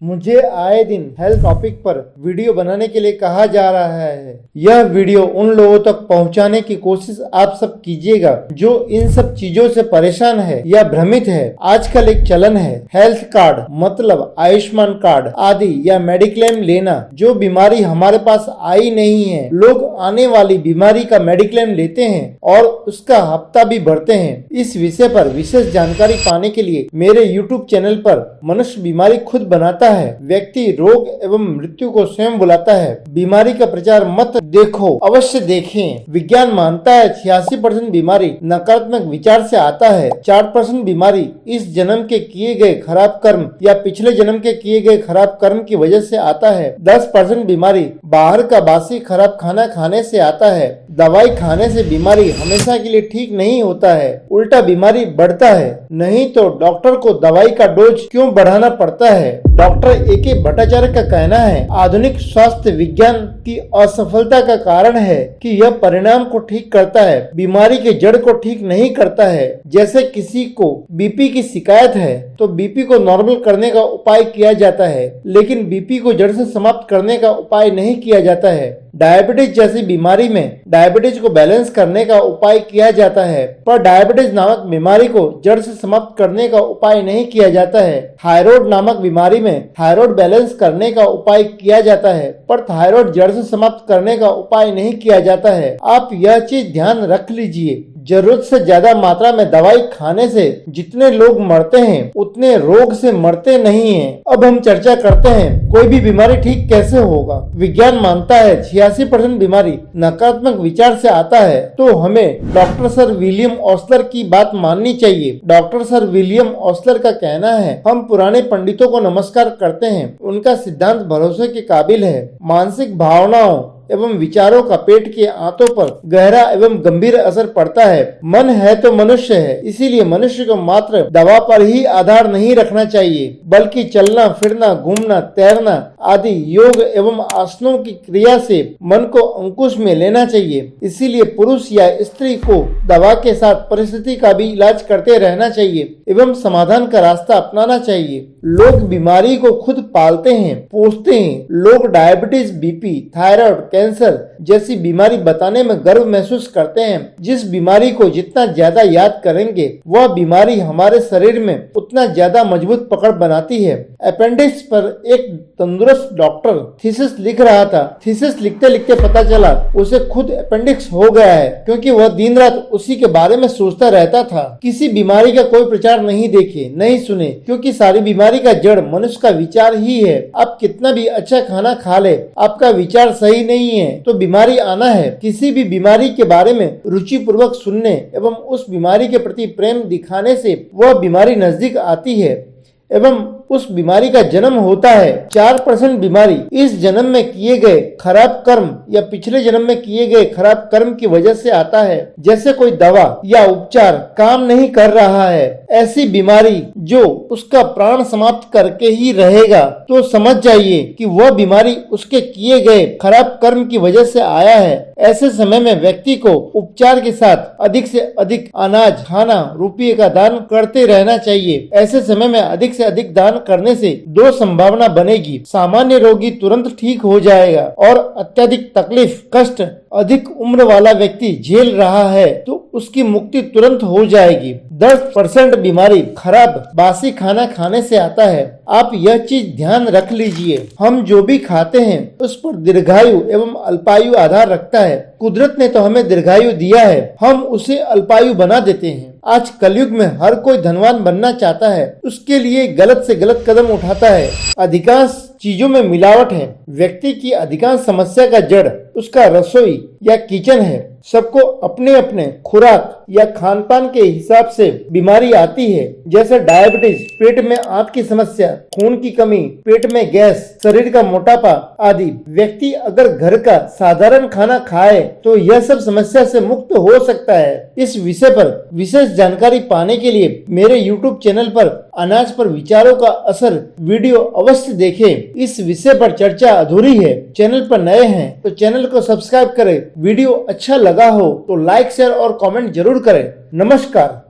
मुझे आए दिन हेल्थ टॉपिक पर वीडियो बनाने के लिए कहा जा रहा है। यह वीडियो उन लोगों तक पहुंचाने की कोशिश आप सब कीजिएगा जो इन सब चीजों से परेशान है या भ्रमित है। आजकल एक चलन है हेल्थ कार्ड मतलब आयुष्मान कार्ड आदि या मेडिक्लेम लेना। जो बीमारी हमारे पास आई नहीं है, लोग आने वाली बीमारी का मेडिक्लेम लेते हैं और उसका हफ्ता भी भरते हैं। इस विषय पर विशेष जानकारी पाने के लिए मेरे YouTube चैनल पर मनुष्य बीमारी खुद बनाता है, व्यक्ति रोग एवं मृत्यु को स्वयं बुलाता है। बीमारी का प्रचार मत देखो, अवश्य देखें। विज्ञान मानता है 86% बीमारी नकारात्मक विचार से आता है, 4% बीमारी इस जन्म के किए गए खराब कर्म या पिछले जन्म के किए गए खराब कर्म की वजह से आता है, 10% बीमारी बाहर का बासी खराब खाना खाने से आता है। दवाई खाने से बीमारी हमेशा के लिए ठीक नहीं होता है, उल्टा बीमारी बढ़ता है। नहीं तो डॉक्टर को दवाई का डोज क्यों बढ़ाना पड़ता है। Doctor A.K. भट्टाचार्य का कहना है आधुनिक स्वास्थ्य विज्ञान की असफलता का कारण है कि यह परिणाम को ठीक करता है, बीमारी के जड़ को ठीक नहीं करता है। जैसे किसी को बीपी की शिकायत है तो बीपी को नॉर्मल करने का उपाय किया जाता है, लेकिन बीपी को जड़ से समाप्त करने का उपाय नहीं किया जाता है। डायबिटीज जैसी बीमारी में डायबिटीज को बैलेंस करने का उपाय किया जाता है, पर डायबिटीज नामक बीमारी को जड़ से समाप्त करने का उपाय नहीं किया जाता है। थायराइड नामक बीमारी में थायराइड बैलेंस करने का उपाय किया जाता है, पर थायराइड जड़ से समाप्त करने का उपाय नहीं किया जाता है। आप यह चीज ध्यान रख लीजिए। जरूरत से ज्यादा मात्रा में दवाई खाने से जितने लोग मरते हैं उतने रोग से मरते नहीं हैं। अब हम चर्चा करते हैं कोई भी बीमारी ठीक कैसे होगा। विज्ञान मानता है 86% बीमारी नकारात्मक विचार से आता है, तो हमें डॉक्टर सर विलियम ओस्लर की बात माननी चाहिए। डॉक्टर सर विलियम ओस्लर का कहना है हम पुराने पंडितों को नमस्कार करते हैं, उनका सिद्धांत भरोसे के काबिल है। मानसिक भावनाओं एवं विचारों का पेट के आंतों पर गहरा एवं गंभीर असर पड़ता है। मन है तो मनुष्य है, इसीलिए मनुष्य को मात्र दवा पर ही आधार नहीं रखना चाहिए, बल्कि चलना फिरना घूमना तैरना आदि योग एवं आसनों की क्रिया से मन को अंकुश में लेना चाहिए। इसीलिए पुरुष या स्त्री को दवा के साथ परिस्थिति का भी इलाज करते रहना चाहिए एवं समाधान का रास्ता अपनाना चाहिए। लोग बीमारी को खुद पालते हैं, पोसते हैं। लोग डायबिटीज, बीपी, थायराइड, कैंसर जैसी बीमारी बताने में गर्व महसूस करते हैं। जिस बीमारी को जितना ज्यादा याद करेंगे वह बीमारी हमारे शरीर में उतना ज्यादा मजबूत पकड़ बनाती है। अपेंडिक्स पर एक तंदुरुस्त डॉक्टर थीसिस लिख रहा था। थीसिस लिखते लिखते पता चला उसे खुद अपेंडिक्स हो गया है, क्योंकि वह दिन रात उसी के बारे में सोचता रहता था। किसी बीमारी का कोई प्रचार नहीं देखे, नहीं सुने, क्योंकि सारी बीमारी का जड़ मनुष्य का विचार ही है। आप कितना भी अच्छा खाना खा ले, आपका विचार सही नहीं है तो बीमारी आना है। किसी भी बीमारी के बारे में रुचि पूर्वक सुनने एवं उस बीमारी के प्रति प्रेम दिखाने से वह बीमारी नजदीक आती है एवं उस बीमारी का जन्म होता है। 4% बीमारी इस जन्म में किए गए खराब कर्म या पिछले जन्म में किए गए खराब कर्म की वजह से आता है। जैसे कोई दवा या उपचार काम नहीं कर रहा है, ऐसी बीमारी जो उसका प्राण समाप्त करके ही रहेगा, तो समझ जाइए कि वह बीमारी उसके किए गए खराब कर्म की वजह से आया है। ऐसे समय में व्यक्ति को उपचार के साथ अधिक से अधिक अनाज, खाना, रुपये का दान करते रहना चाहिए। ऐसे समय में अधिक से अधिक दान करने से दो संभावना बनेगी। सामान्य रोगी तुरंत ठीक हो जाएगा और अत्यधिक तकलीफ, कष्ट अधिक उम्र वाला व्यक्ति झेल रहा है तो उसकी मुक्ति तुरंत हो जाएगी। 10% बीमारी खराब बासी खाना खाने से आता है। आप यह चीज ध्यान रख लीजिए। हम जो भी खाते हैं उस पर दीर्घायु एवं अल्पायु आधार रखता है। कुदरत ने तो हमें दीर्घायु दिया है, हम उसे अल्पायु बना देते हैं। आज कलयुग में हर कोई धनवान बनना चाहता है, उसके लिए गलत से गलत कदम उठाता है। अधिकांश चीजों में मिलावट है। व्यक्ति की अधिकांश समस्या का जड़ उसका रसोई या किचन है। सबको अपने अपने खुराक या खान पान के हिसाब से बीमारी आती है, जैसे डायबिटीज, पेट में आंत की समस्या, खून की कमी, पेट में गैस, शरीर का मोटापा आदि। व्यक्ति अगर घर का साधारण खाना खाए तो यह सब समस्या से मुक्त हो सकता है। इस विषय पर विशेष जानकारी पाने के लिए मेरे YouTube चैनल पर अनाज पर विचारों का असर वीडियो अवश्य देखें। इस विषय पर चर्चा अधूरी है। चैनल पर नए हैं तो चैनल को सब्सक्राइब करें। वीडियो अच्छा लगा हो तो लाइक, शेयर और कमेंट जरूर करें। नमस्कार।